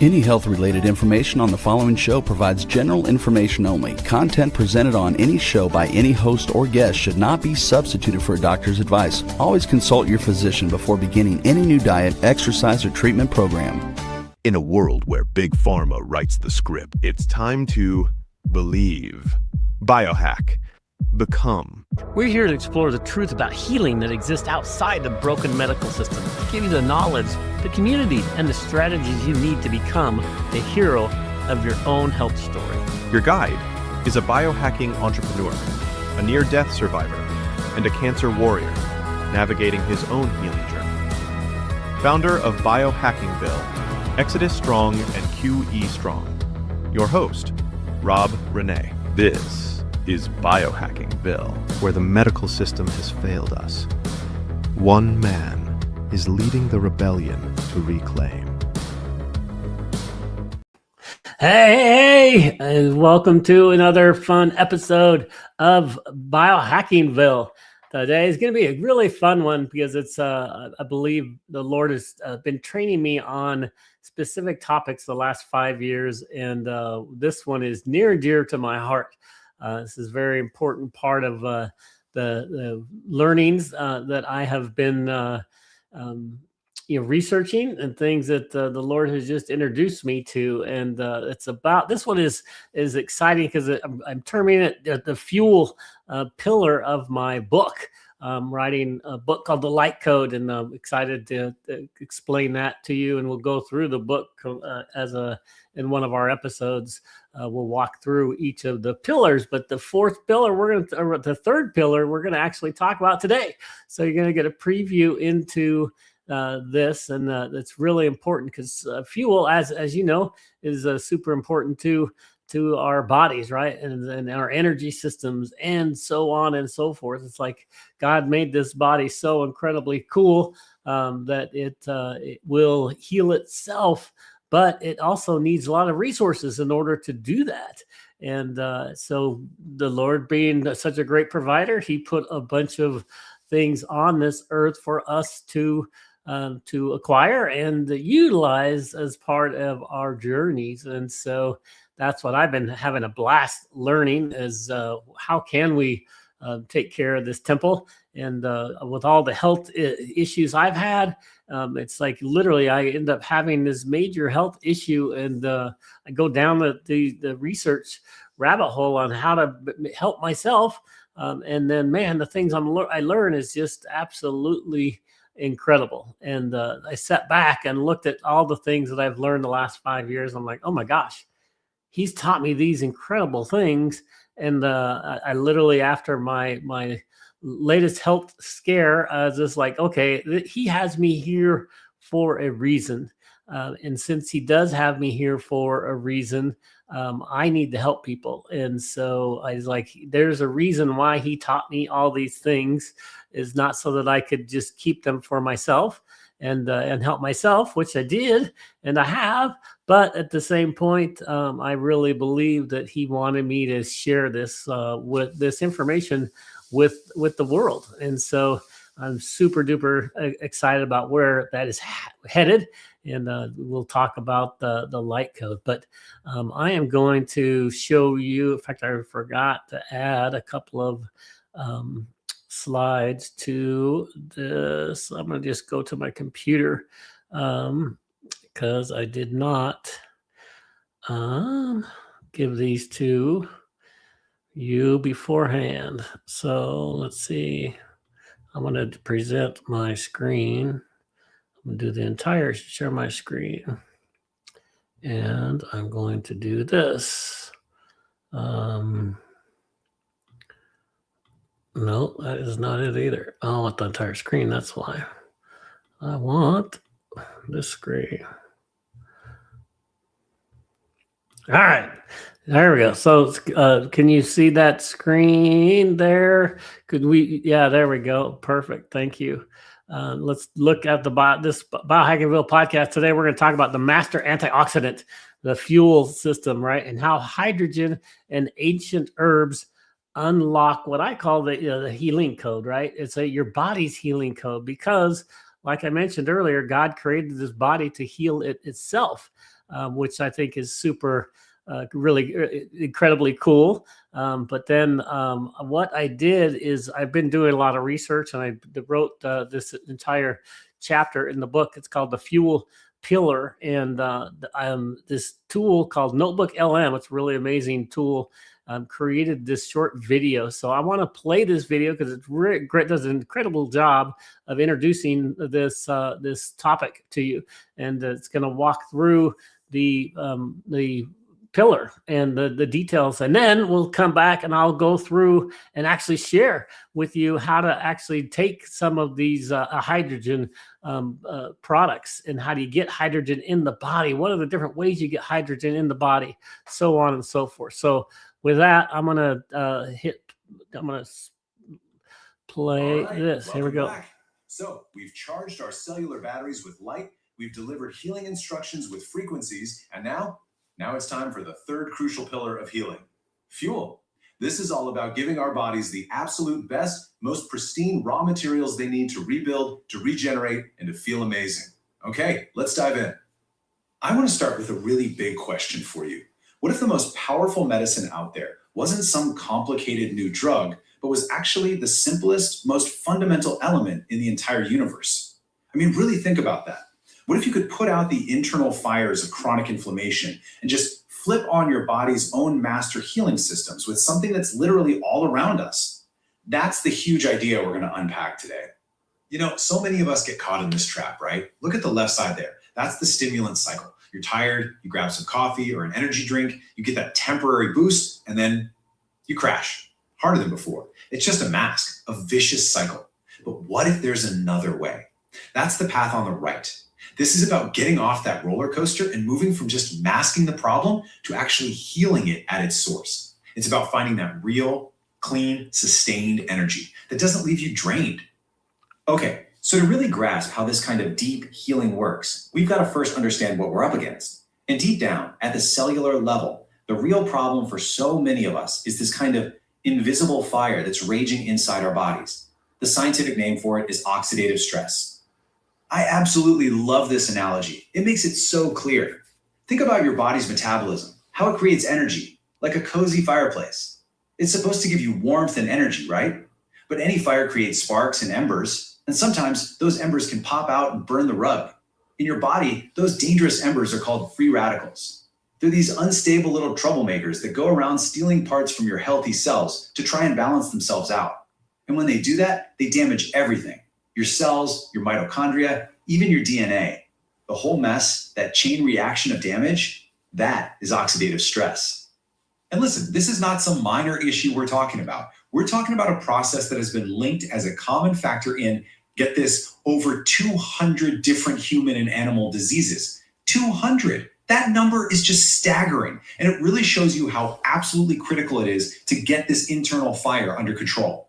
Any health-related information on the following show provides general information only. Content presented on any show by any host or guest should not be substituted for a doctor's advice. Always consult your physician before beginning any new diet, exercise, or treatment program. In a world where Big Pharma writes the script, it's time to believe. Biohack. Become. We're here to explore the truth about healing that exists outside the broken medical system, to give you the knowledge, the community, and the strategies you need to become the hero of your own health story. Your guide is a biohacking entrepreneur, a near-death survivor, and a cancer warrior navigating his own healing journey. Founder of Biohackingville, Exodus Strong, and QE Strong. Your host, Rob Rene. This is Biohackingville, where the medical system has failed us. One man is leading the rebellion to reclaim. Hey, and welcome to another fun episode of Biohackingville. Today is going to be a really fun one because it's, I believe the Lord has been training me on specific topics the last 5 years, and this one is near and dear to my heart. This is a very important part of the learnings that I have been researching and things that the Lord has just introduced me to. And it's about, this one is exciting because I'm terming it the fuel pillar of my book. I'm writing a book called The Light Code, and I'm excited to explain that to you. And we'll go through the book in one of our episodes. We'll walk through each of the pillars, but the fourth pillar, the third pillar, we're going to actually talk about today. So you're going to get a preview into this, and it's really important because fuel, as you know, is super important to our bodies, right? And our energy systems and so on and so forth. It's like God made this body so incredibly cool that it will heal itself, but it also needs a lot of resources in order to do that. And so the Lord, being such a great provider, he put a bunch of things on this earth for us to acquire and utilize as part of our journeys. And so that's what I've been having a blast learning is how can we take care of this temple. And with all the health issues I've had, it's like literally I end up having this major health issue, and I go down the research rabbit hole on how to help myself. And then, man, the things I learn is just absolutely incredible. And I sat back and looked at all the things that I've learned the last 5 years. I'm like, oh my gosh, he's taught me these incredible things. And I literally, after my latest health scare, I was just like, okay, he has me here for a reason. And since he does have me here for a reason, I need to help people. And so I was like, there's a reason why he taught me all these things, is not so that I could just keep them for myself and help myself, which I did, and I have. But at the same point, I really believe that he wanted me to share this with this information with the world. And so I'm super duper excited about where that is headed. And we'll talk about the light code. But I am going to show you, in fact, I forgot to add a couple of slides to this. I'm going to just go to my computer because I did not give these to you beforehand. So let's see. I'm going to present my screen. I'm going to do the entire share my screen. And I'm going to do this. No, that is not it either. I want the entire screen. That's why. I want this screen. All right. There we go. So can you see that screen there? Could we? Yeah, there we go. Perfect. Thank you. Let's look at this Biohackingville podcast. Today, we're going to talk about the Master Antioxidant, the fuel system, right? And how hydrogen and ancient herbs unlock what I call the healing code, right? It's your body's healing code, because like I mentioned earlier, God created this body to heal itself. which I think is super, really incredibly cool. But then what I did is I've been doing a lot of research, and I wrote this entire chapter in the book. It's called The Fuel Pillar, and this tool called Notebook LM. It's a really amazing tool. Created this short video, so I want to play this video because it does an incredible job of introducing this topic to you, and it's going to walk through the pillar and the details, and then we'll come back and I'll go through and actually share with you how to actually take some of these hydrogen products, and how do you get hydrogen in the body, what are the different ways you get hydrogen in the body, so on and so forth. So with that, I'm gonna play this. Here we go. Back. So we've charged our cellular batteries with light, we've delivered healing instructions with frequencies, and now it's time for the third crucial pillar of healing, fuel. This is all about giving our bodies the absolute best, most pristine raw materials they need to rebuild, to regenerate, and to feel amazing. Okay, let's dive in. I want to start with a really big question for you. What if the most powerful medicine out there wasn't some complicated new drug, but was actually the simplest, most fundamental element in the entire universe? I mean, really think about that. What if you could put out the internal fires of chronic inflammation and just flip on your body's own master healing systems with something that's literally all around us? That's the huge idea we're going to unpack today. You know, so many of us get caught in this trap, right? Look at the left side there. That's the stimulant cycle. You're tired, you grab some coffee or an energy drink, you get that temporary boost, and then you crash harder than before. It's just a mask, a vicious cycle. But what if there's another way? That's the path on the right. This is about getting off that roller coaster and moving from just masking the problem to actually healing it at its source. It's about finding that real, clean, sustained energy that doesn't leave you drained. Okay, so to really grasp how this kind of deep healing works, we've got to first understand what we're up against. And deep down, at the cellular level, the real problem for so many of us is this kind of invisible fire that's raging inside our bodies. The scientific name for it is oxidative stress. I absolutely love this analogy. It makes it so clear. Think about your body's metabolism, how it creates energy, like a cozy fireplace. It's supposed to give you warmth and energy, right? But any fire creates sparks and embers, and sometimes those embers can pop out and burn the rug. In your body, those dangerous embers are called free radicals. They're these unstable little troublemakers that go around stealing parts from your healthy cells to try and balance themselves out. And when they do that, they damage everything. Your cells, your mitochondria, even your DNA. The whole mess, that chain reaction of damage, that is oxidative stress. And listen, this is not some minor issue we're talking about. We're talking about a process that has been linked as a common factor in, get this, over 200 different human and animal diseases. 200. That number is just staggering. And it really shows you how absolutely critical it is to get this internal fire under control.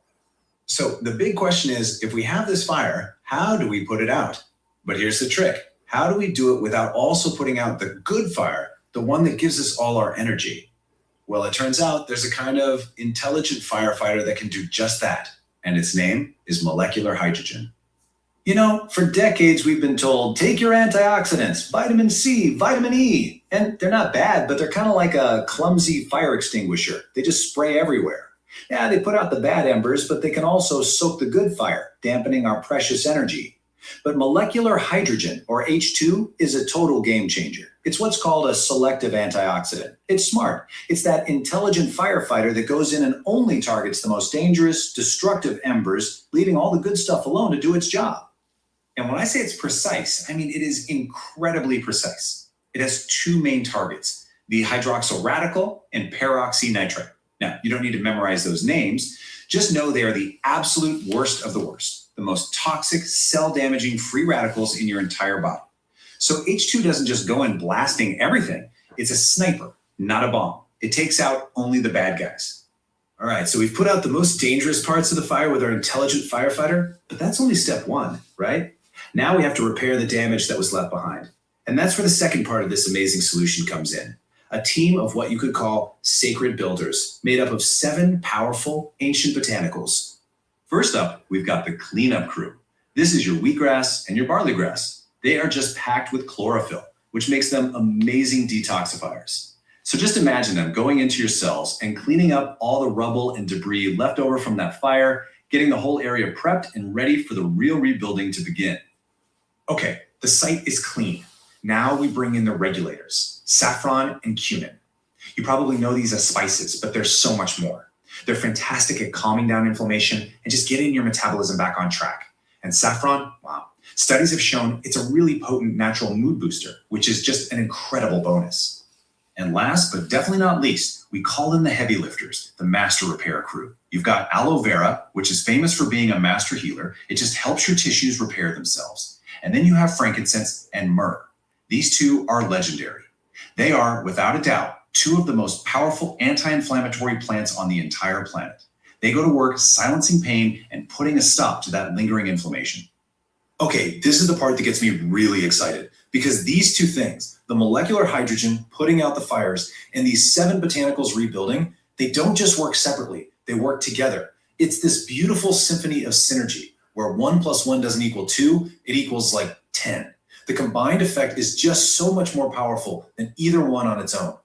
So the big question is, if we have this fire, how do we put it out? But here's the trick. How do we do it without also putting out the good fire, the one that gives us all our energy? Well, it turns out there's a kind of intelligent firefighter that can do just that. And its name is molecular hydrogen. You know, for decades, we've been told, take your antioxidants, vitamin C, vitamin E. And they're not bad, but they're kind of like a clumsy fire extinguisher. They just spray everywhere. Yeah, they put out the bad embers, but they can also soak the good fire, dampening our precious energy. But molecular hydrogen, or H2, is a total game changer. It's what's called a selective antioxidant. It's smart. It's that intelligent firefighter that goes in and only targets the most dangerous, destructive embers, leaving all the good stuff alone to do its job. And when I say it's precise, I mean it is incredibly precise. It has two main targets, the hydroxyl radical and peroxynitrite. Now, you don't need to memorize those names. Just know they are the absolute worst of the worst, the most toxic, cell-damaging free radicals in your entire body. So H2 doesn't just go in blasting everything. It's a sniper, not a bomb. It takes out only the bad guys. All right, so we've put out the most dangerous parts of the fire with our intelligent firefighter, but that's only step one, right? Now we have to repair the damage that was left behind. And that's where the second part of this amazing solution comes in. A team of what you could call sacred builders, made up of 7 powerful ancient botanicals. First up, we've got the cleanup crew. This is your wheatgrass and your barley grass. They are just packed with chlorophyll, which makes them amazing detoxifiers. So just imagine them going into your cells and cleaning up all the rubble and debris left over from that fire, getting the whole area prepped and ready for the real rebuilding to begin. Okay, the site is clean. Now we bring in the regulators, saffron and cumin. You probably know these as spices, but there's so much more. They're fantastic at calming down inflammation and just getting your metabolism back on track. And saffron, wow. Studies have shown it's a really potent natural mood booster, which is just an incredible bonus. And last, but definitely not least, we call in the heavy lifters, the master repair crew. You've got aloe vera, which is famous for being a master healer. It just helps your tissues repair themselves. And then you have frankincense and myrrh. These two are legendary. They are, without a doubt, two of the most powerful anti-inflammatory plants on the entire planet. They go to work silencing pain and putting a stop to that lingering inflammation. Okay, this is the part that gets me really excited, because these two things, the molecular hydrogen putting out the fires and these 7 botanicals rebuilding, they don't just work separately, they work together. It's this beautiful symphony of synergy where 1 + 1 doesn't equal 2, it equals like 10. The combined effect is just so much more powerful than either one on its own.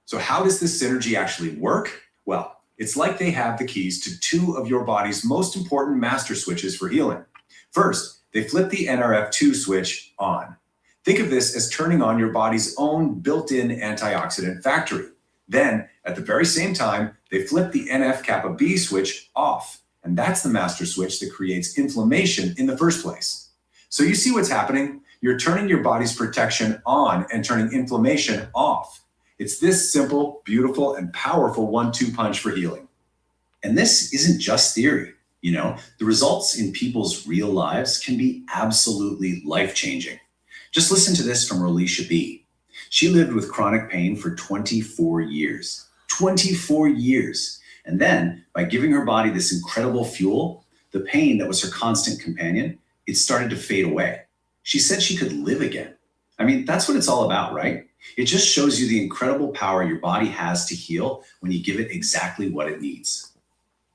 So how does this synergy actually work? Well, it's like they have the keys to 2 of your body's most important master switches for healing. First, they flip the NRF2 switch on. Think of this as turning on your body's own built-in antioxidant factory. Then, at the very same time, they flip the NF-kappa B switch off. And that's the master switch that creates inflammation in the first place. So you see what's happening? You're turning your body's protection on and turning inflammation off. It's this simple, beautiful, and powerful 1-2 punch for healing. And this isn't just theory. You know, the results in people's real lives can be absolutely life-changing. Just listen to this from Rolisha B. She lived with chronic pain for 24 years. 24 years. And then, by giving her body this incredible fuel, the pain that was her constant companion, it started to fade away. She said she could live again. I mean, that's what it's all about, right? It just shows you the incredible power your body has to heal when you give it exactly what it needs.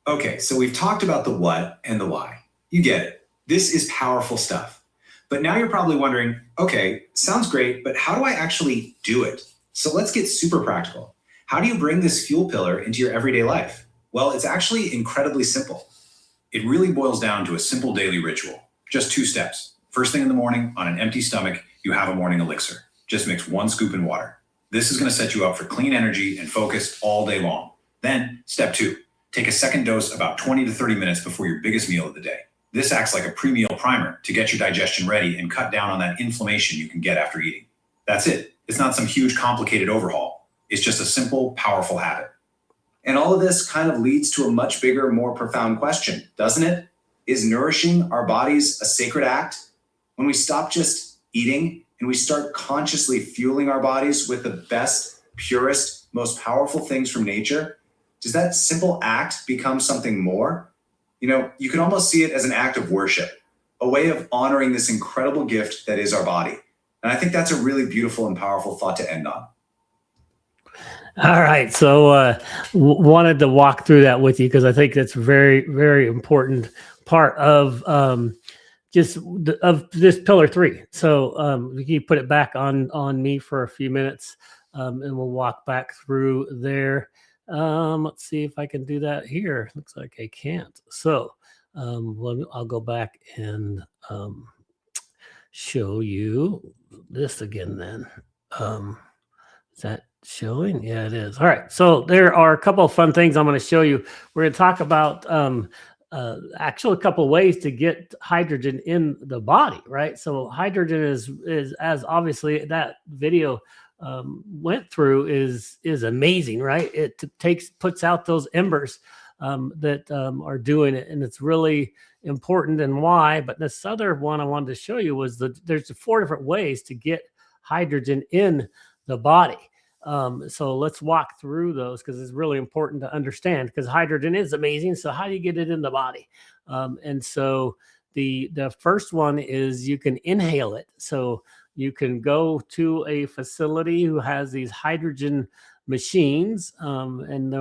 Okay, so we've talked about the what and the why. You get it. This is powerful stuff. But now you're probably wondering, okay, sounds great, but how do I actually do it? So let's get super practical. How do you bring this fuel pillar into your everyday life? Well, it's actually incredibly simple. It really boils down to a simple daily ritual. Just 2 steps. First thing in the morning, on an empty stomach, you have a morning elixir. Just mix 1 scoop in water. This is going to set you up for clean energy and focus all day long. Then, step 2. Take a second dose about 20 to 30 minutes before your biggest meal of the day. This acts like a pre-meal primer to get your digestion ready and cut down on that inflammation you can get after eating. That's it. It's not some huge complicated overhaul. It's just a simple, powerful habit. And all of this kind of leads to a much bigger, more profound question, doesn't it? Is nourishing our bodies a sacred act? When we stop just eating and we start consciously fueling our bodies with the best, purest, most powerful things from nature, does that simple act become something more? You know, you can almost see it as an act of worship, a way of honoring this incredible gift that is our body. And I think that's a really beautiful and powerful thought to end on. All right. So wanted to walk through that with you because I think that's very, very important part of of this pillar 3. So we can put it back on me for a few minutes and we'll walk back through there. Let's see if I can do that here. Looks like I can't. So I'll go back and show you this again then. Is that showing? Yeah, it is. All right. So there are a couple of fun things I'm going to show you. We're going to talk about actually a couple of ways to get hydrogen in the body, right? So hydrogen is as obviously that video went through is amazing, right? It puts out those embers that are doing it, and it's really important. And why? But this other one I wanted to show you was there's 4 different ways to get hydrogen in the body. So let's walk through those because it's really important to understand, because hydrogen is amazing. So how do you get it in the body? And so the first one is you can inhale it. So you can go to a facility who has these hydrogen machines, and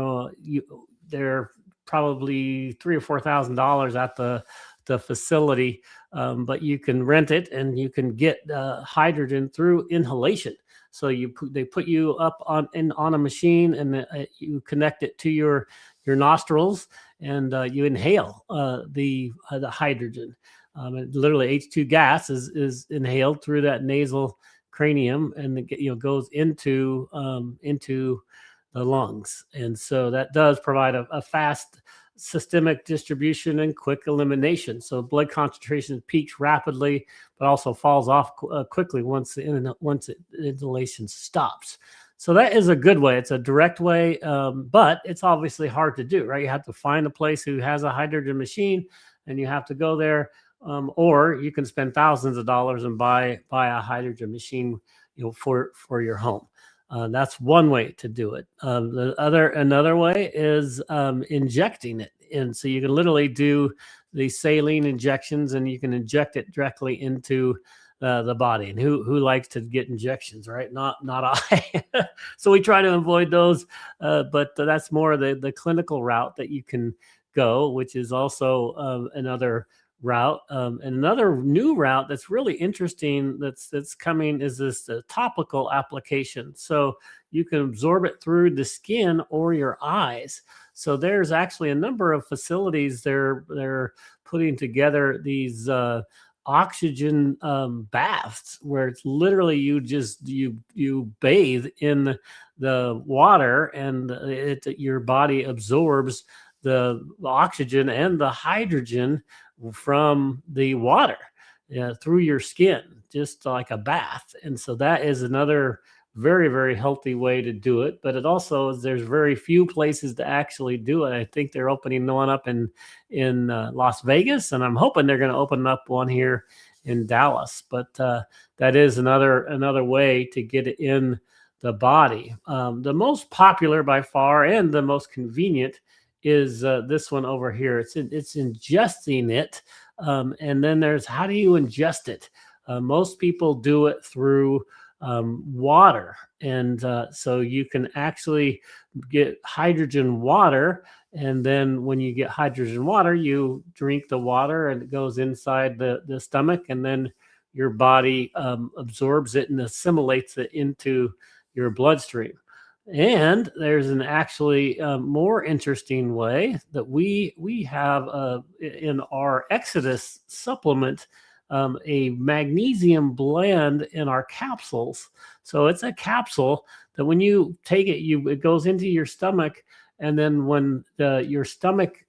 they're probably $3,000 or $4,000 at the facility, but you can rent it and you can get hydrogen through inhalation. So they put you up on a machine, and you connect it to your nostrils, and you inhale the hydrogen. Literally, H2 gas is inhaled through that nasal cranium, and it goes into the lungs, and so that does provide a fast systemic distribution and quick elimination. So blood concentration peaks rapidly, but also falls off quickly once the inhalation stops. So that is a good way. It's a direct way, but it's obviously hard to do, right? You have to find a place who has a hydrogen machine, and you have to go there, or you can spend thousands of dollars and buy a hydrogen machine, for your home. That's one way to do it. Another way is injecting it, and so you can literally do the saline injections, and you can inject it directly into the body. And who likes to get injections, right? Not I. So we try to avoid those, but that's more the clinical route that you can go, which is also another route. And another new route that's really interesting that's coming is this topical application. So you can absorb it through the skin or your eyes. So there's actually a number of facilities they're putting together these oxygen baths, where it's literally you bathe in the water, and your body absorbs the oxygen and the hydrogen from the water through your skin, just like a bath. And so that is another very, very healthy way to do it. But it also is, there's very few places to actually do it. I think they're opening one up in Las Vegas, and I'm hoping they're going to open up one here in Dallas. But that is another way to get it in the body. The most popular by far and the most convenient is this one over here. It's ingesting it, and then there's how do you ingest it? Most people do it through water, and so you can actually get hydrogen water, and then when you get hydrogen water, you drink the water, and it goes inside the stomach, and then your body absorbs it and assimilates it into your bloodstream. And there's an actually more interesting way that we have in our Exodus supplement, a magnesium blend in our capsules. So it's a capsule that when you take it, it goes into your stomach, and then when your stomach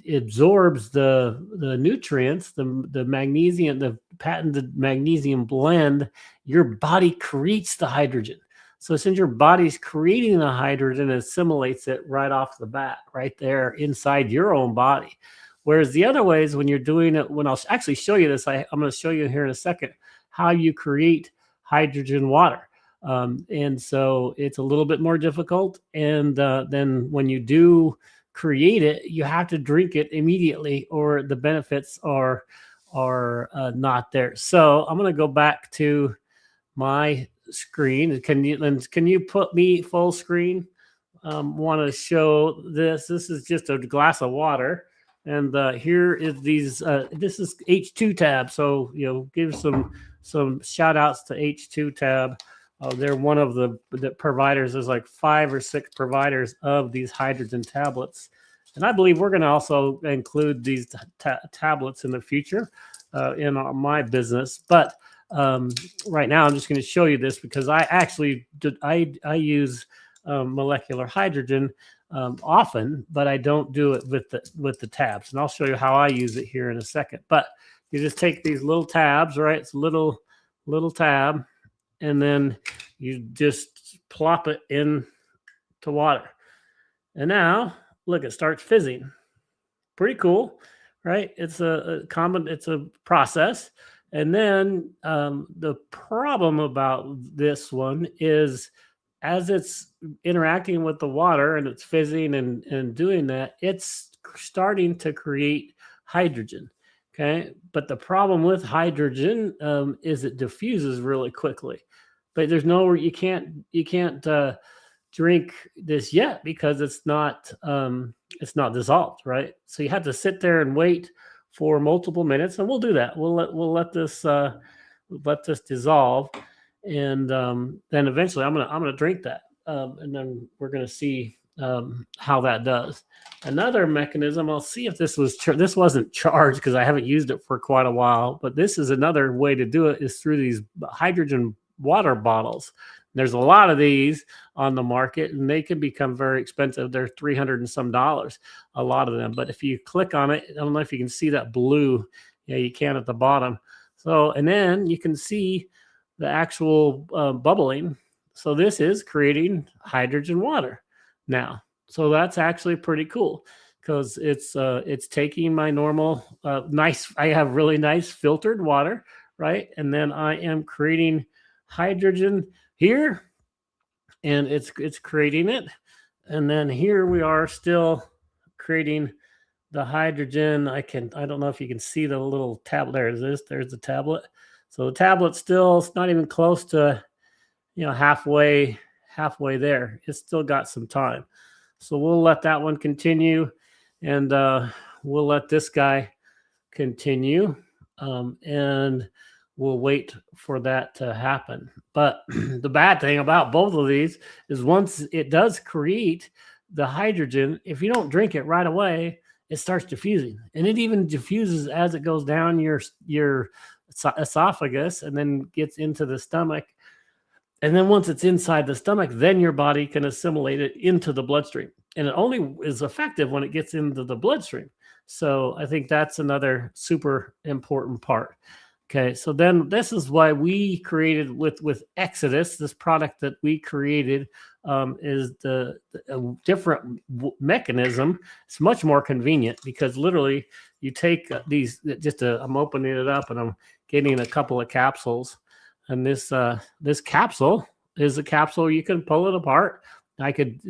absorbs the nutrients, the magnesium, the patented magnesium blend, your body creates the hydrogen. So since your body's creating the hydrogen, it assimilates it right off the bat, right there inside your own body. Whereas the other ways, when you're doing it, when I'll actually show you this, I'm going to show you here in a second how you create hydrogen water. And so it's a little bit more difficult. And then when you do create it, you have to drink it immediately, or the benefits are not there. So I'm going to go back to my screen. Can you put me full screen? Want to show this. This is just a glass of water, and here is these. This is H2 tab. So give some shout outs to H2 tab. They're one of the providers. There's like 5 or 6 providers of these hydrogen tablets, and I believe we're going to also include these tablets in the future in my business. But right now, I'm just going to show you this because I actually I use molecular hydrogen often, but I don't do it with the tabs. And I'll show you how I use it here in a second. But you just take these little tabs, right? It's a little tab, and then you just plop it in to water. And now, look, it starts fizzing. Pretty cool, right? It's it's a process. And then the problem about this one is, as it's interacting with the water and it's fizzing and doing that, it's starting to create hydrogen. Okay. But the problem with hydrogen is it diffuses really quickly. But there's nowhere you can't drink this yet because it's not dissolved, right? So you have to sit there and wait for multiple minutes, and we'll do that. We'll let this dissolve, and then eventually I'm gonna drink that, and then we're gonna see how that does. Another mechanism, I'll see if this wasn't charged because I haven't used it for quite a while, but this is another way to do it, is through these hydrogen water bottles. There's a lot of these on the market, and they can become very expensive. They're $300 and some, a lot of them. But if you click on it, I don't know if you can see that blue. Yeah, you can at the bottom. So, and then you can see the actual bubbling. So this is creating hydrogen water now. So that's actually pretty cool because it's taking my normal nice. I have really nice filtered water, right? And then I am creating hydrogen here, and it's creating it. And then here we are still creating the hydrogen. I don't know if you can see the little tablet. There's the tablet. So the tablet's still, it's not even close to, halfway there. It's still got some time. So we'll let that one continue, and we'll let this guy continue, and we'll wait for that to happen. But the bad thing about both of these is once it does create the hydrogen, if you don't drink it right away, it starts diffusing, and it even diffuses as it goes down your esophagus and then gets into the stomach. And then once it's inside the stomach, then your body can assimilate it into the bloodstream. And it only is effective when it gets into the bloodstream. So I think that's another super important part. Okay, so then this is why we created with Exodus, this product that we created is a different mechanism. It's much more convenient because literally you take these, I'm opening it up and I'm getting a couple of capsules. And this capsule is a capsule. You can pull it apart. I could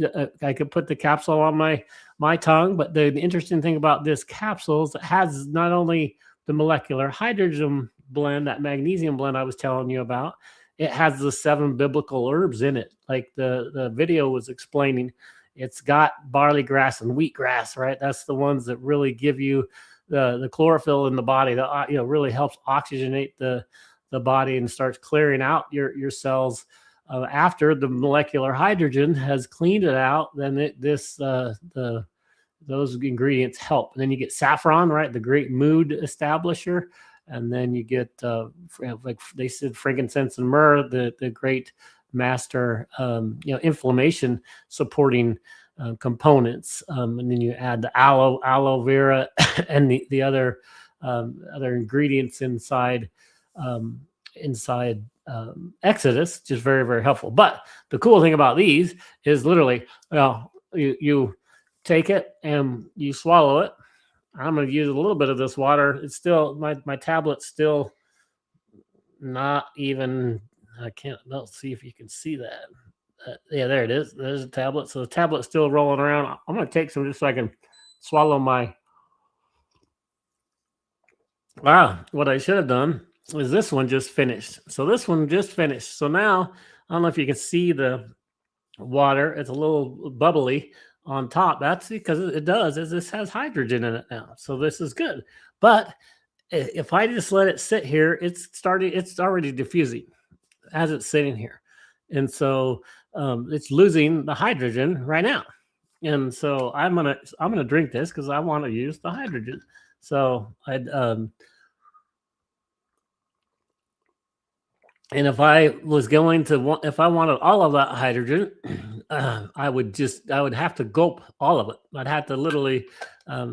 put the capsule on my tongue, but the interesting thing about this capsule is it has not only the molecular hydrogen blend, that magnesium blend I was telling you about, it has the 7 biblical herbs in it. Like the video was explaining, it's got barley grass and wheatgrass, right? That's the ones that really give you the chlorophyll in the body that really helps oxygenate the body and starts clearing out your cells. After the molecular hydrogen has cleaned it out, then those ingredients help. And then you get saffron, right? The great mood establisher. And then you get, like they said, frankincense and myrrh, the great master, inflammation supporting components. And then you add the aloe vera and the other ingredients inside Exodus, which is very, very helpful. But the cool thing about these is literally, you take it and you swallow it. I'm going to use a little bit of this water. It's still, my tablet's still not even, let's see if you can see that. Yeah, there it is. There's a tablet. So the tablet's still rolling around. I'm going to take some just so I can swallow my, wow, what I should have done is this one just finished. So this one just finished. So now, I don't know if you can see the water. It's a little bubbly on top. That's because this has hydrogen in it now. So this is good. But if I just let it sit here, it's already diffusing as it's sitting here. And so it's losing the hydrogen right now. And so I'm gonna drink this because I want to use the hydrogen. So and if I wanted all of that hydrogen, I would have to gulp all of it. I'd have to literally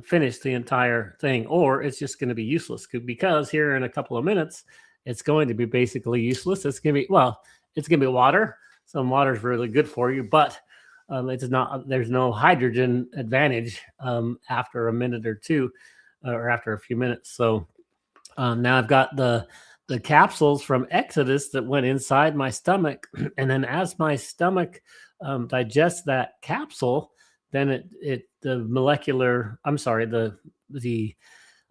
finish the entire thing, or it's just going to be useless because here in a couple of minutes, it's going to be basically useless. It's going to be water. Some water is really good for you, but it's not. There's no hydrogen advantage after a minute or two, or after a few minutes. So now I've got the capsules from Exodus that went inside my stomach. And then as my stomach digests that capsule, then the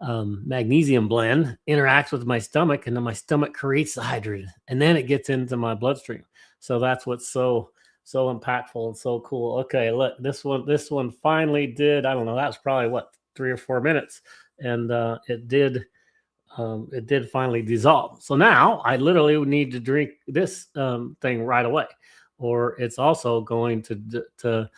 magnesium blend interacts with my stomach, and then my stomach creates the hydrogen, and then it gets into my bloodstream. So that's what's so so impactful and so cool. Okay, look, this one finally did. I don't know. That was probably what, 3 or 4 minutes, and it did finally dissolve. So now I literally need to drink this thing right away, or it's also going to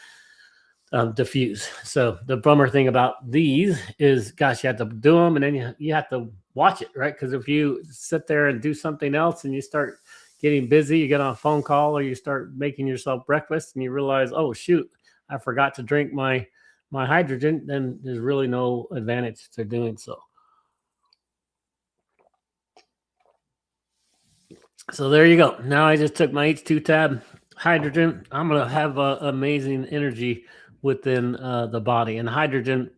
diffuse. So the bummer thing about these is, gosh, you have to do them, and then you have to watch it, right? Because if you sit there and do something else and you start getting busy, you get on a phone call, or you start making yourself breakfast and you realize, oh shoot, I forgot to drink my hydrogen, then there's really no advantage to doing so. So there you go. Now I just took my H2 tab hydrogen. I'm going to have amazing energy within the body. And hydrogen,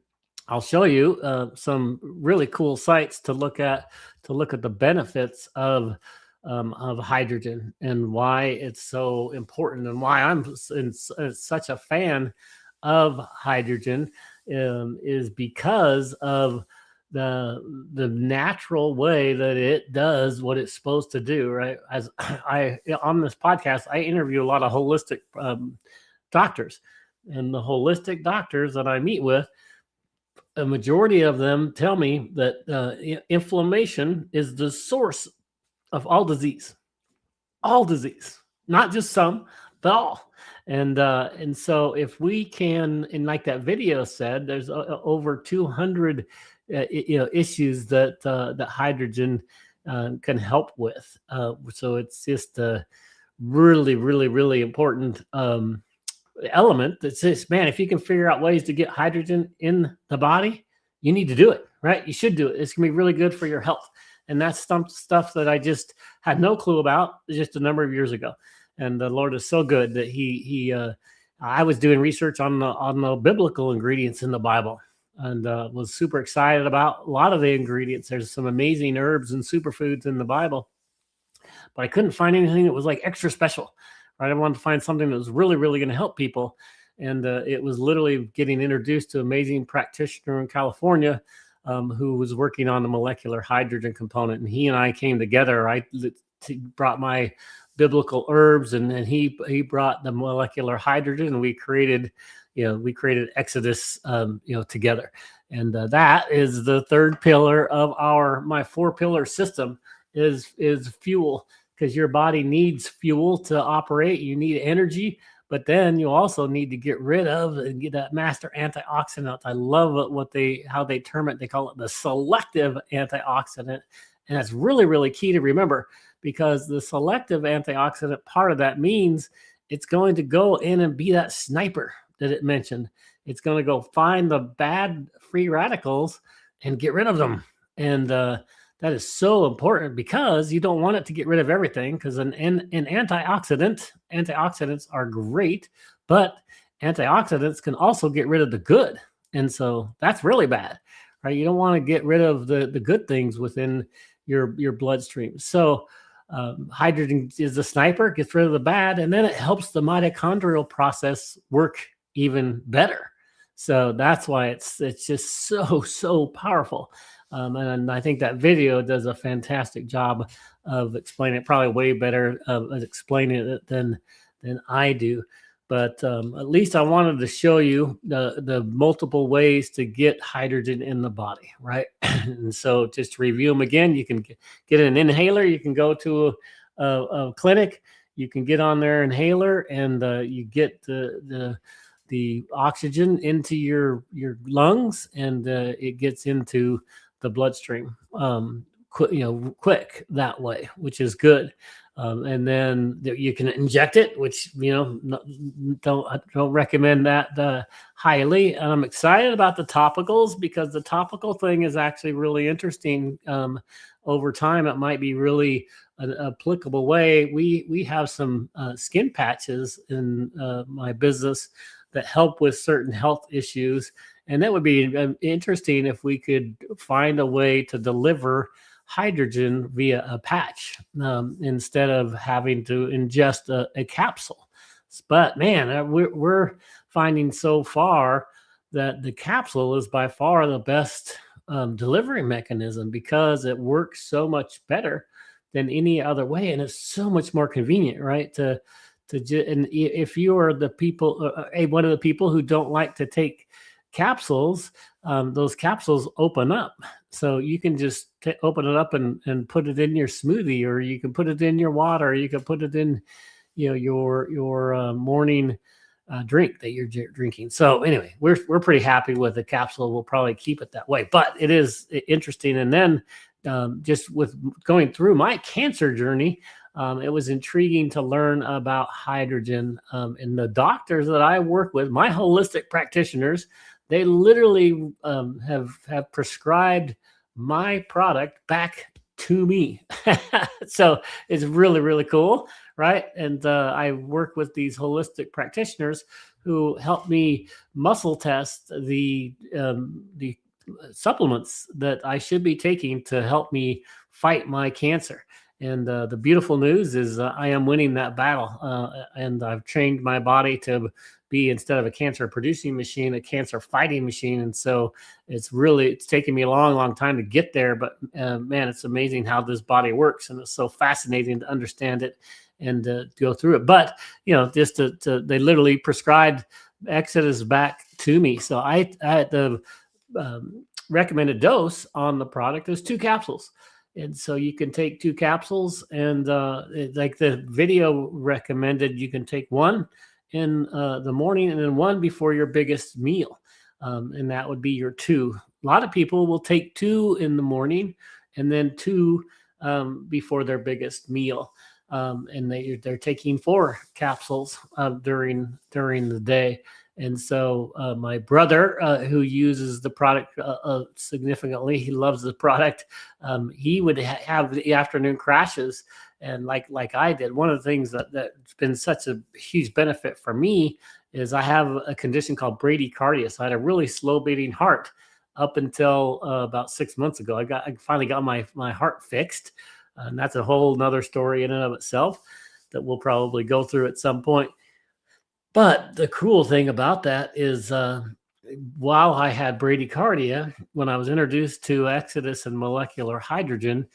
I'll show you some really cool sites to look at the benefits of hydrogen and why it's so important, and why I'm such a fan of hydrogen is because of the natural way that it does what it's supposed to do, right? As on this podcast, I interview a lot of holistic doctors, and the holistic doctors that I meet with, a majority of them tell me that inflammation is the source of all disease, not just some, but all. And so if we can, and like that video said, there's over 200 issues that that hydrogen can help with. So it's just a really, really, really important element that says, man, if you can figure out ways to get hydrogen in the body, you need to do it, right? You should do it. It's gonna be really good for your health. And that's some stuff that I just had no clue about just a number of years ago. And the Lord is so good that I was doing research on the biblical ingredients in the Bible, and was super excited about a lot of the ingredients. There's some amazing herbs and superfoods in the Bible, but I couldn't find anything that was like extra special, right? I wanted to find something that was really, really going to help people. And it was literally getting introduced to an amazing practitioner in California who was working on the molecular hydrogen component. And he and I came together. I brought my biblical herbs, and then he brought the molecular hydrogen, and we created Exodus, together. And that is the third pillar of my 4-pillar system is fuel, because your body needs fuel to operate. You need energy, but then you also need to get rid of and get that master antioxidant. I love how they term it. They call it the selective antioxidant. And that's really, really key to remember, because the selective antioxidant part of that means it's going to go in and be that sniper that it mentioned. It's going to go find the bad free radicals and get rid of them. And that is so important, because you don't want it to get rid of everything, because an antioxidants are great, but antioxidants can also get rid of the good. And so that's really bad, right? You don't want to get rid of the good things within your bloodstream. So hydrogen is the sniper, gets rid of the bad, and then it helps the mitochondrial process work even better. So that's why it's just so powerful. And I think that video does a fantastic job of explaining it, probably way better of explaining it than I do. But at least I wanted to show you the multiple ways to get hydrogen in the body, right? And so just to review them again, you can get an inhaler. You can go to a clinic. You can get on their inhaler, and you get the oxygen into your lungs, and it gets into the bloodstream quick that way, which is good. And then you can inject it, which don't recommend that highly. And I'm excited about the topicals, because the topical thing is actually really interesting. Over time, it might be really an applicable way. We have some skin patches in my business that help with certain health issues. And that would be interesting if we could find a way to deliver hydrogen via a patch instead of having to ingest a capsule. But man, we're finding so far that the capsule is by far the best delivery mechanism, because it works so much better than any other way. And it's so much more convenient, right? To and if you are the people, one of the people who don't like to take capsules, those capsules open up. So you can just open it up and put it in your smoothie, or you can put it in your water, or you can put it in, your morning drink that you're drinking. So anyway, we're pretty happy with the capsule. We'll probably keep it that way, but it is interesting. And then just with going through my cancer journey, it was intriguing to learn about hydrogen. And the doctors that I work with, my holistic practitioners, they literally have prescribed my product back to me. So it's really, really cool, right? And I work with these holistic practitioners who help me muscle test the supplements that I should be taking to help me fight my cancer. And the beautiful news is I am winning that battle. And I've trained my body to be, instead of a cancer producing machine, a cancer fighting machine. And so it's taken me a long, long time to get there. But man, it's amazing how this body works. And it's so fascinating to understand it and go through it. But, just they literally prescribed Exodus back to me. So I had the recommended dose on the product is 2 capsules. And so you can take 2 capsules, and like the video recommended, you can take 1 in the morning and then 1 before your biggest meal. And that would be your 2. A lot of people will take 2 in the morning and then 2 before their biggest meal. And they're taking 4 capsules during the day. And so my brother, who uses the product significantly, he loves the product. He would have the afternoon crashes, and like I did. One of the things that's been such a huge benefit for me is I have a condition called bradycardia. So I had a really slow beating heart up until about 6 months ago. I finally got my heart fixed, and that's a whole nother story in and of itself that we'll probably go through at some point. But the cool thing about that is while I had bradycardia, when I was introduced to Exodus and molecular hydrogen,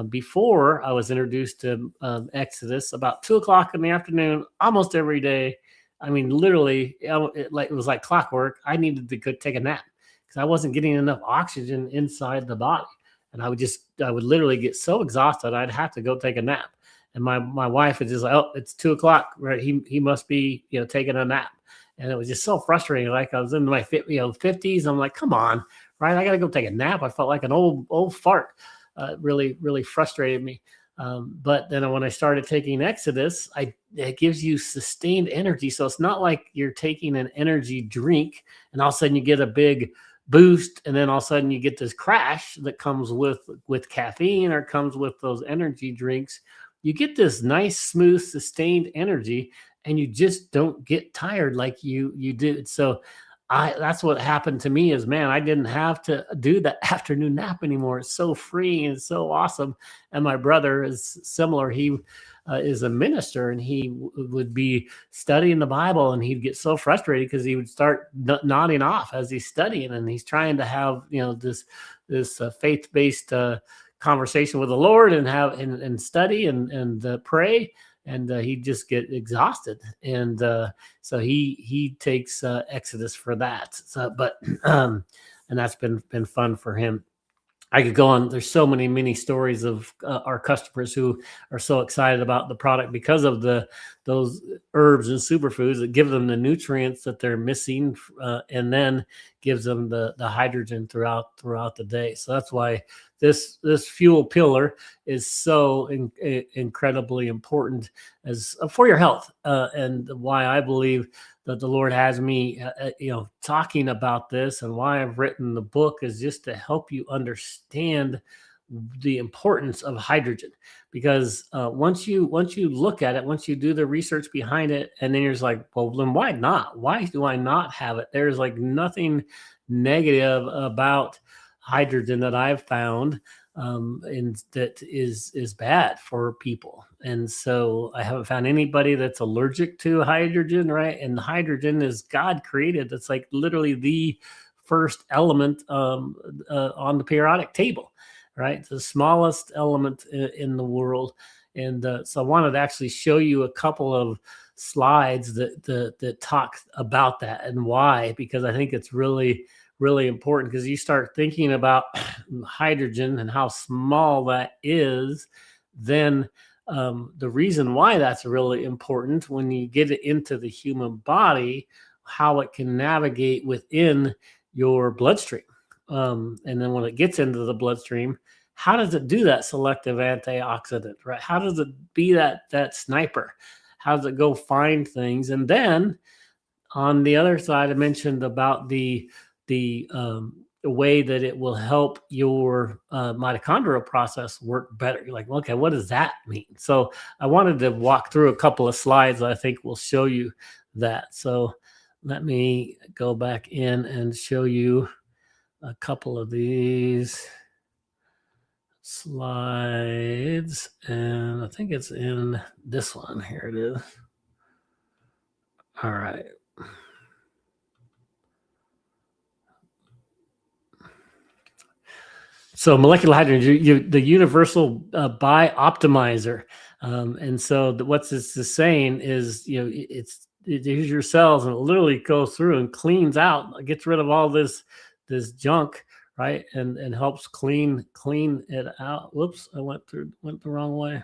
before I was introduced to Exodus, about 2:00 in the afternoon, almost every day, I mean, literally, it was like clockwork. I needed to go take a nap because I wasn't getting enough oxygen inside the body. And I would literally get so exhausted, I'd have to go take a nap. And my wife was just like, oh, it's 2:00, right? He must be, taking a nap. And it was just so frustrating. Like I was in my 50s. I'm like, come on, right? I got to go take a nap. I felt like an old fart. Really, really frustrated me. But then when I started taking Exodus, it gives you sustained energy. So it's not like you're taking an energy drink and all of a sudden you get a big boost, and then all of a sudden you get this crash that comes with caffeine or comes with those energy drinks. You get this nice, smooth, sustained energy, and you just don't get tired like you did. So that's what happened to me is, man, I didn't have to do that afternoon nap anymore. It's so free and so awesome. And my brother is similar. He is a minister, and he would be studying the Bible, and he'd get so frustrated because he would start nodding off as he's studying, and he's trying to have, this faith-based conversation with the Lord and study and pray, and he'd just get exhausted. And so he takes Exodus for that. So, and that's been fun for him. I could go on. There's so many stories of our customers who are so excited about the product because of those herbs and superfoods that give them the nutrients that they're missing, and then gives them the hydrogen throughout the day. So that's why this fuel pillar is so incredibly important as for your health, and why I believe that the Lord has me, talking about this, and why I've written the book is just to help you understand the importance of hydrogen. Because once you look at it, once you do the research behind it, and then you're just like, well, then why not? Why do I not have it? There's like nothing negative about hydrogen that I've found, and that is bad for people. And so I haven't found anybody that's allergic to hydrogen, right? And hydrogen is God created. It's like literally the first element on the periodic table, right? It's the smallest element in the world. And so I wanted to actually show you a couple of slides that talk about that and why, because I think it's really, really important, because you start thinking about hydrogen and how small that is, then the reason why that's really important when you get it into the human body, how it can navigate within your bloodstream. And then when it gets into the bloodstream, how does it do that selective antioxidant, right? How does it be that sniper? How does it go find things? And then on the other side, I mentioned about the way that it will help your mitochondrial process work better. You're like, okay, what does that mean? So I wanted to walk through a couple of slides that I think will show you that. So let me go back in and show you a couple of these slides. And I think it's in this one. Here it is. All right. So molecular hydrogen, the universal bioptimizer. And so what this is saying is, here's your cells, and it literally goes through and cleans out, gets rid of all this junk, right? And helps clean it out. Whoops, I went the wrong way.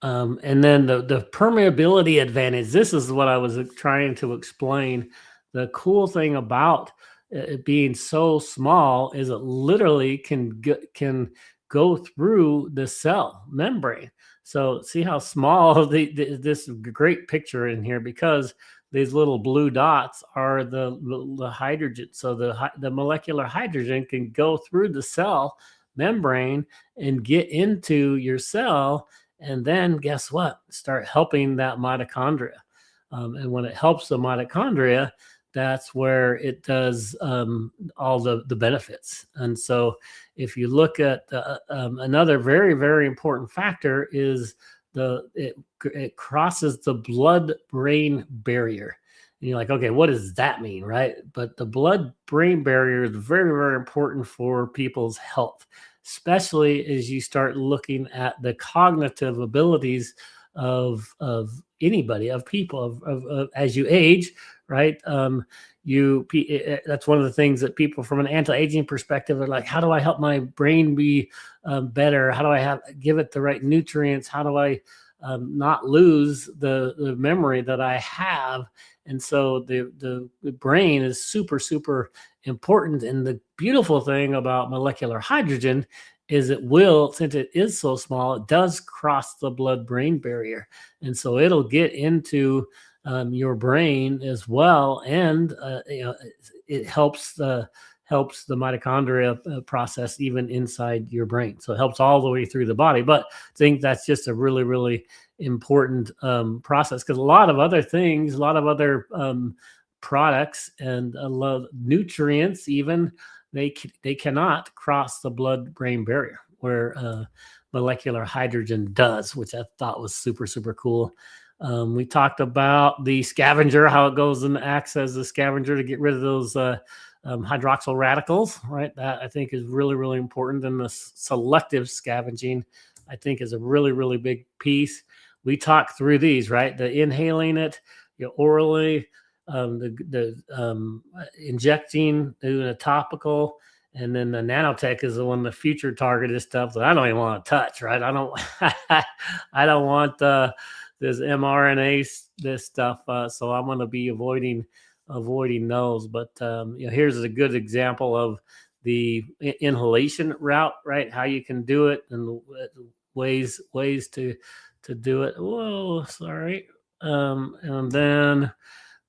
And then the permeability advantage. This is what I was trying to explain. The cool thing about it being so small is it literally can go through the cell membrane. So see how small this great picture in here, because these little blue dots are the hydrogen. So the molecular hydrogen can go through the cell membrane and get into your cell, and then guess what? Start helping that mitochondria. And when it helps the mitochondria, that's where it does all the benefits. And so if you look at another very, very important factor is it crosses the blood-brain barrier. And you're like, okay, what does that mean, right? But the blood-brain barrier is very, very important for people's health, especially as you start looking at the cognitive abilities of anybody, of people, of as you age, right? That's one of the things that people from an anti-aging perspective are like, how do I help my brain be better? How do I give it the right nutrients? How do I not lose the memory that I have? And so the brain is super, super important. And the beautiful thing about molecular hydrogen is since it is so small, it does cross the blood-brain barrier. And so it'll get into your brain as well. And it helps the mitochondria process even inside your brain. So it helps all the way through the body. But I think that's just a really, really important process, because a lot of other things, a lot of other products and a lot of nutrients even, they cannot cross the blood-brain barrier, where molecular hydrogen does, which I thought was super, super cool. We talked about the scavenger, how it goes and acts as a scavenger to get rid of those hydroxyl radicals, right? That I think is really, really important. And the selective scavenging, I think, is a really, really big piece. We talked through these, right? The inhaling it, orally, injecting, doing a topical, and then the nanotech is the one, the future targeted stuff that I don't even want to touch, right? I don't want this mRNA, this stuff. So I'm going to be avoiding those. But here's a good example of the inhalation route, right? How you can do it and ways to do it. Whoa, sorry. And then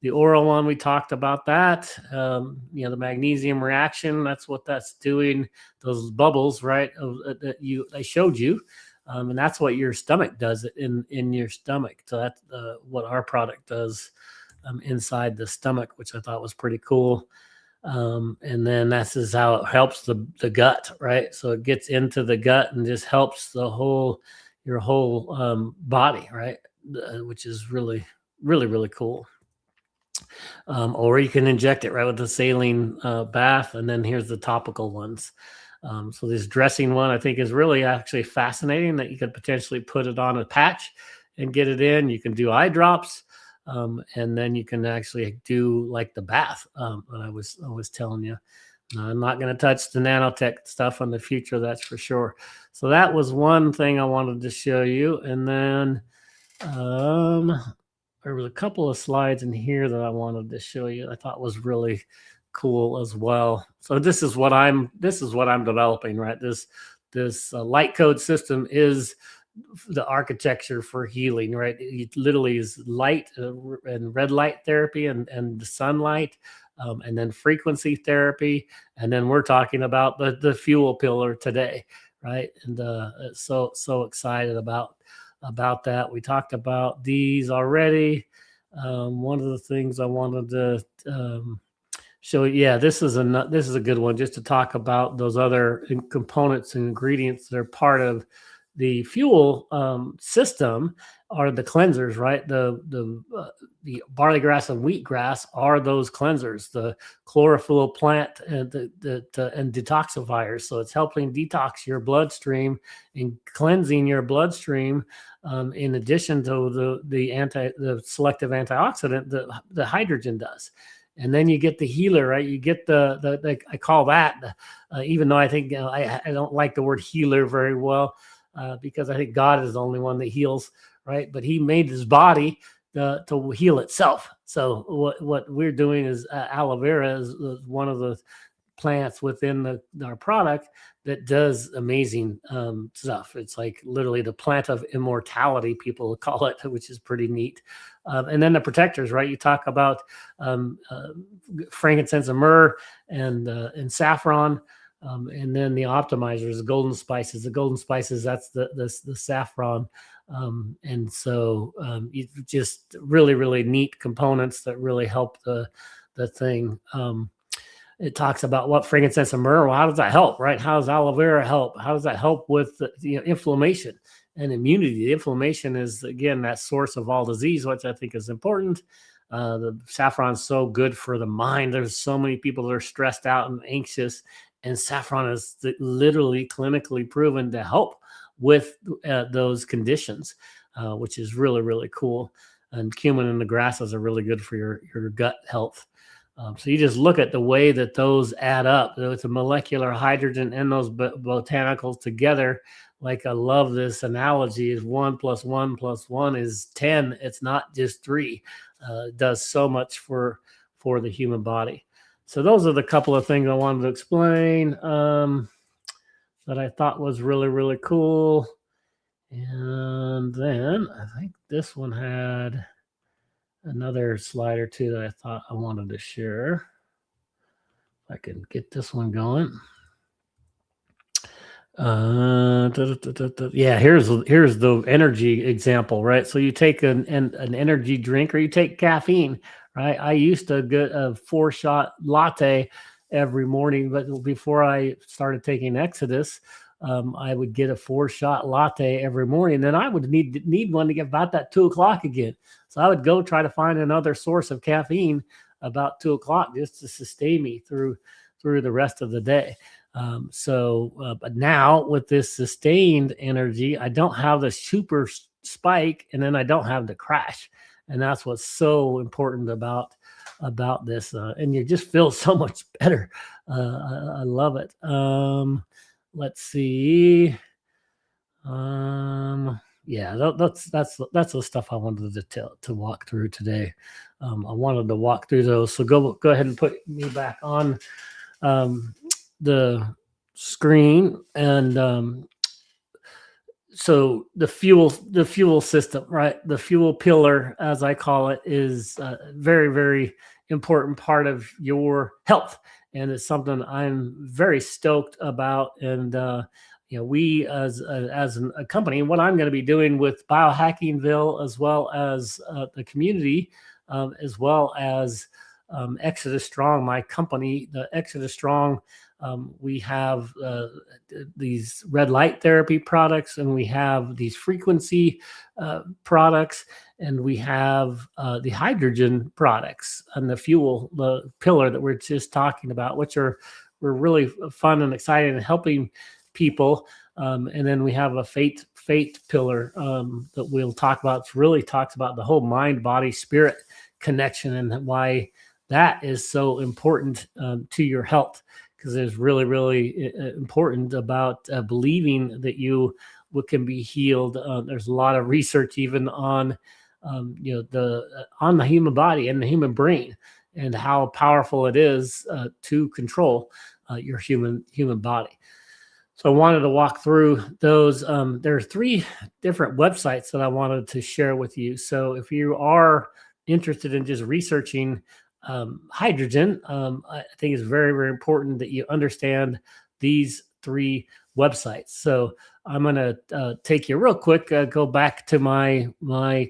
the oral one, we talked about that. The magnesium reaction, that's what that's doing. Those bubbles, right? That I showed you. And that's what your stomach does in your stomach. So that's what our product does inside the stomach, which I thought was pretty cool. And then this is how it helps the gut, right? So it gets into the gut and just helps your whole body, right? Which is really, really, really cool. Or you can inject it right with the saline bath. And then here's the topical ones. So this dressing one, I think, is really actually fascinating, that you could potentially put it on a patch and get it in. You can do eye drops, and then you can actually do like the bath. That I was telling you. I'm not going to touch the nanotech stuff in the future, that's for sure. So that was one thing I wanted to show you, and then there was a couple of slides in here that I wanted to show you. I thought was really cool as well. So this is what I'm developing, right? This light code system is the architecture for healing, right? It literally is light and red light therapy and the sunlight, and then frequency therapy, and then we're talking about the fuel pillar today, right? And so excited about that. We talked about these already. One of the things I wanted to show, yeah, this is a good one, just to talk about those other components and ingredients that are part of the fuel system are the cleansers, right? The barley grass and wheatgrass are those cleansers, the chlorophyll plant and and detoxifiers. So it's helping detox your bloodstream and cleansing your bloodstream. In addition to the selective antioxidant that the hydrogen does. And then you get the healer, right? You get the I call that, even though I think I don't like the word healer very well, because I think God is the only one that heals, right? But he made his body to heal itself. So what we're doing is aloe vera is one of the plants within our product that does amazing stuff. It's like literally the plant of immortality, people call it, which is pretty neat. And then the protectors, right? You talk about frankincense and myrrh and saffron. And then the optimizers, the golden spices. The golden spices, that's the saffron. And so you just really, really neat components that really help the thing. It talks about what frankincense and myrrh. Well, how does that help, right? How does aloe vera help? How does that help with the inflammation and immunity? The inflammation is, again, that source of all disease, which I think is important. The saffron is so good for the mind. There's so many people that are stressed out and anxious, and saffron is literally clinically proven to help with those conditions, which is really, really cool. And cumin and the grasses are really good for your gut health. So you just look at the way that those add up. It's a molecular hydrogen and those botanicals together. Like, I love this analogy, is 1 + 1 + 1 is 10. It's not just 3. It does so much for the human body. So those are the couple of things I wanted to explain that I thought was really, really cool. And then I think this one had another slide or two that I thought I wanted to share. If I can get this one going. Yeah, here's the energy example, right? So you take an energy drink, or you take caffeine, right? I used to get a 4-shot latte every morning, but before I started taking Exodus, I would get a 4-shot latte every morning. Then I would need one to get about that 2 o'clock again. So I would go try to find another source of caffeine about 2 o'clock just to sustain me through the rest of the day. But now with this sustained energy, I don't have the super spike, and then I don't have the crash. And that's what's so important about this. And you just feel so much better. I love it. Let's see. Yeah, that's the stuff I wanted to walk through today. I wanted to walk through those. So go ahead and put me back on the screen. And so the fuel system, right? The fuel pillar, as I call it, is a very, very important part of your health. And it's something I'm very stoked about. And we as a company, what I'm going to be doing with Biohackingville, as well as the community, as well as Exodus Strong, my company, the Exodus Strong. We have these red light therapy products, and we have these frequency products, and we have the hydrogen products and the pillar that we're just talking about, which we're really fun and exciting and helping people. And then we have a fate pillar that we'll talk about. It really talks about the whole mind, body, spirit connection and why that is so important to your health, because it's really, really important about believing that you can be healed. There's a lot of research even on on the human body and the human brain and how powerful it is to control your human body. So I wanted to walk through those. There are 3 different websites that I wanted to share with you. So if you are interested in just researching hydrogen, I think it's very, very important that you understand these 3 websites. So I'm going to take you real quick, go back to my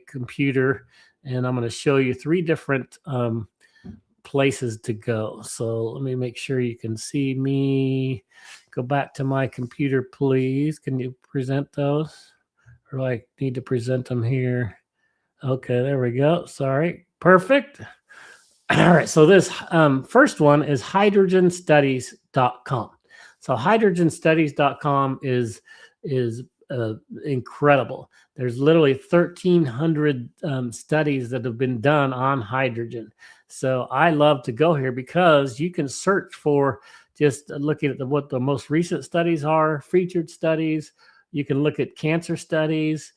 computer, and I'm going to show you 3 different places to go. So let me make sure you can see me. Go back to my computer, please. Can you present those? Or do I need to present them here? Okay, there we go. Sorry. Perfect. All right. So this first one is hydrogenstudies.com. So hydrogenstudies.com is incredible. There's literally 1,300 studies that have been done on hydrogen. So I love to go here because you can search for just looking at what the most recent studies are, featured studies. You can look at cancer studies,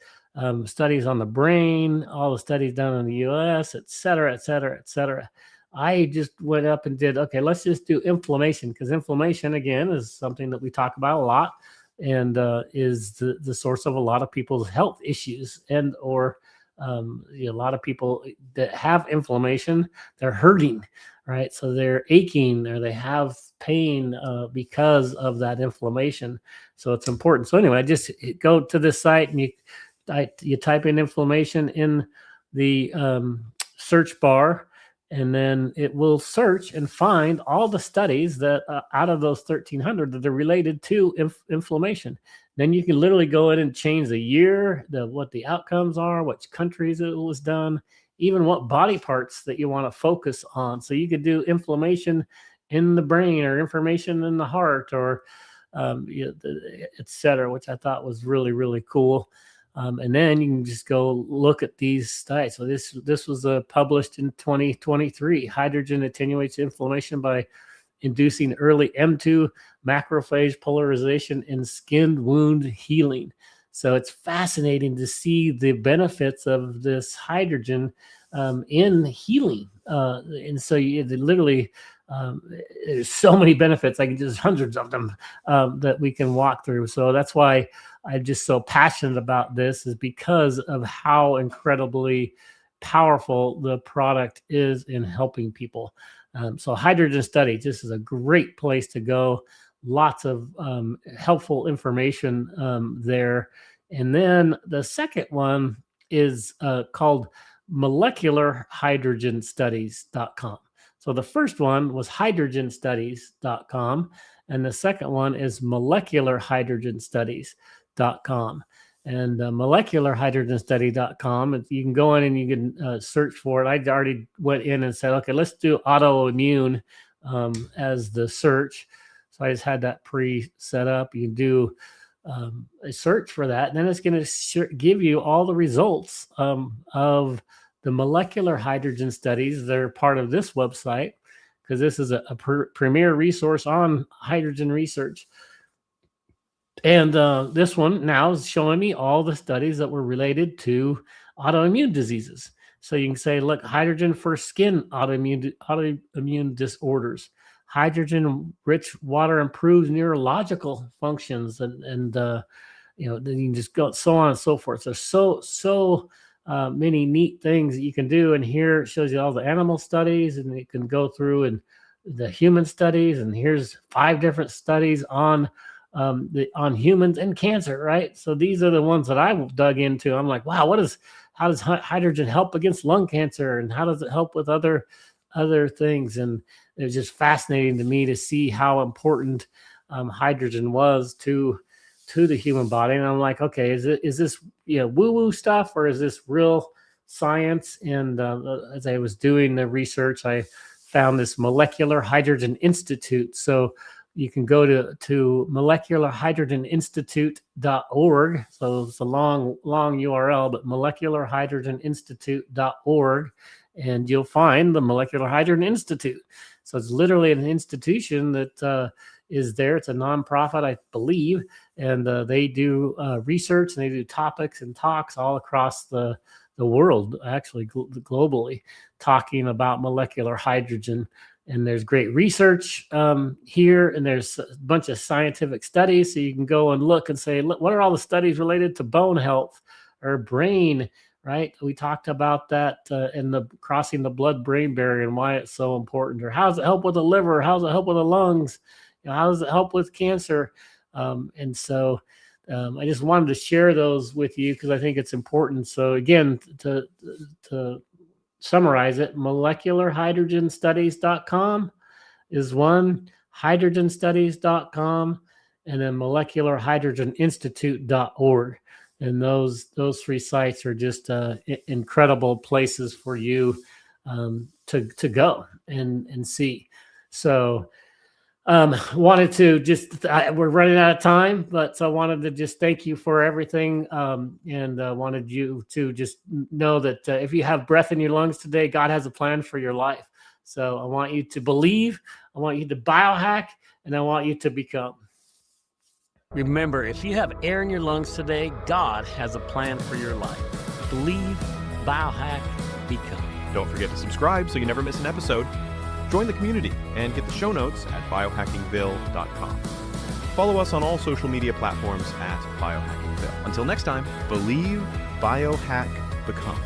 studies on the brain, all the studies done in the U.S., et cetera, et cetera, et cetera. I just went up and did, okay, let's just do inflammation, because inflammation, again, is something that we talk about a lot and is the source of a lot of people's health issues and or a lot of people that have inflammation, they're hurting, right? So they're aching or they have pain because of that inflammation. So it's important. So anyway, just go to this site and you type in inflammation in the search bar, and then it will search and find all the studies that out of those 1,300 that are related to inflammation. Then you can literally go in and change the year, what the outcomes are, which countries it was done, even what body parts that you want to focus on. So you could do inflammation in the brain or inflammation in the heart or et cetera, which I thought was really, really cool. And then you can just go look at these studies. So this was published in 2023. Hydrogen attenuates inflammation by inducing early M2 macrophage polarization in skin wound healing. So it's fascinating to see the benefits of this hydrogen in healing. And so you literally, there's so many benefits, like just hundreds of them that we can walk through. So that's why I'm just so passionate about this, is because of how incredibly powerful the product is in helping people. So Hydrogen Study just is a great place to go. Lots of helpful information there. And then the second one is called molecularhydrogenstudies.com. So the first one was hydrogenstudies.com, and the second one is molecularhydrogenstudies.com. And molecularhydrogenstudy.com, you can go in and you can search for it. I already went in and said, okay, let's do autoimmune as the search. So I just had that pre-set up. You can do a search for that, and then it's going to give you all the results of the molecular hydrogen studies that are part of this website, because this is a premier resource on hydrogen research. And this one now is showing me all the studies that were related to autoimmune diseases. So you can say, look, hydrogen for skin autoimmune disorders. Hydrogen-rich water improves neurological functions, and then you can just go so on and so forth. There's so many neat things that you can do, and here it shows you all the animal studies, and you can go through and the human studies, and here's 5 different studies on humans and cancer, right? So these are the ones that I dug into. I'm like, wow, how does hydrogen help against lung cancer, and how does it help with other things? And it was just fascinating to me to see how important hydrogen was to the human body. And I'm like, okay, is this woo-woo stuff, or is this real science? And as I was doing the research, I found this Molecular Hydrogen Institute. So you can go to molecularhydrogeninstitute.org. So it's a long URL, but molecularhydrogeninstitute.org, and you'll find the Molecular Hydrogen Institute. So it's literally an institution that is there. It's a nonprofit, I believe, and they do research, and they do topics and talks all across the world, actually globally, talking about molecular hydrogen. And there's great research here, and there's a bunch of scientific studies. So you can go and look and say, look, what are all the studies related to bone health or brain, right? We talked about that in the crossing the blood-brain barrier and why it's so important. Or how does it help with the liver? How does it help with the lungs? How does it help with cancer? And so I just wanted to share those with you because I think it's important. So again, to summarize it, molecularhydrogenstudies.com is one, hydrogenstudies.com, and then molecularhydrogeninstitute.org. And those three sites are just incredible places for you to go and see. So wanted to just, we're running out of time, but so I wanted to just thank you for everything. And wanted you to just know that if you have breath in your lungs today, God has a plan for your life. So I want you to believe, I want you to biohack, and I want you to become. Remember, if you have air in your lungs today, God has a plan for your life. Believe, biohack, become. Don't forget to subscribe so you never miss an episode. Join the community and get the show notes at biohackingbill.com. Follow us on all social media platforms at biohackingbill. Until next time, believe, biohack, become.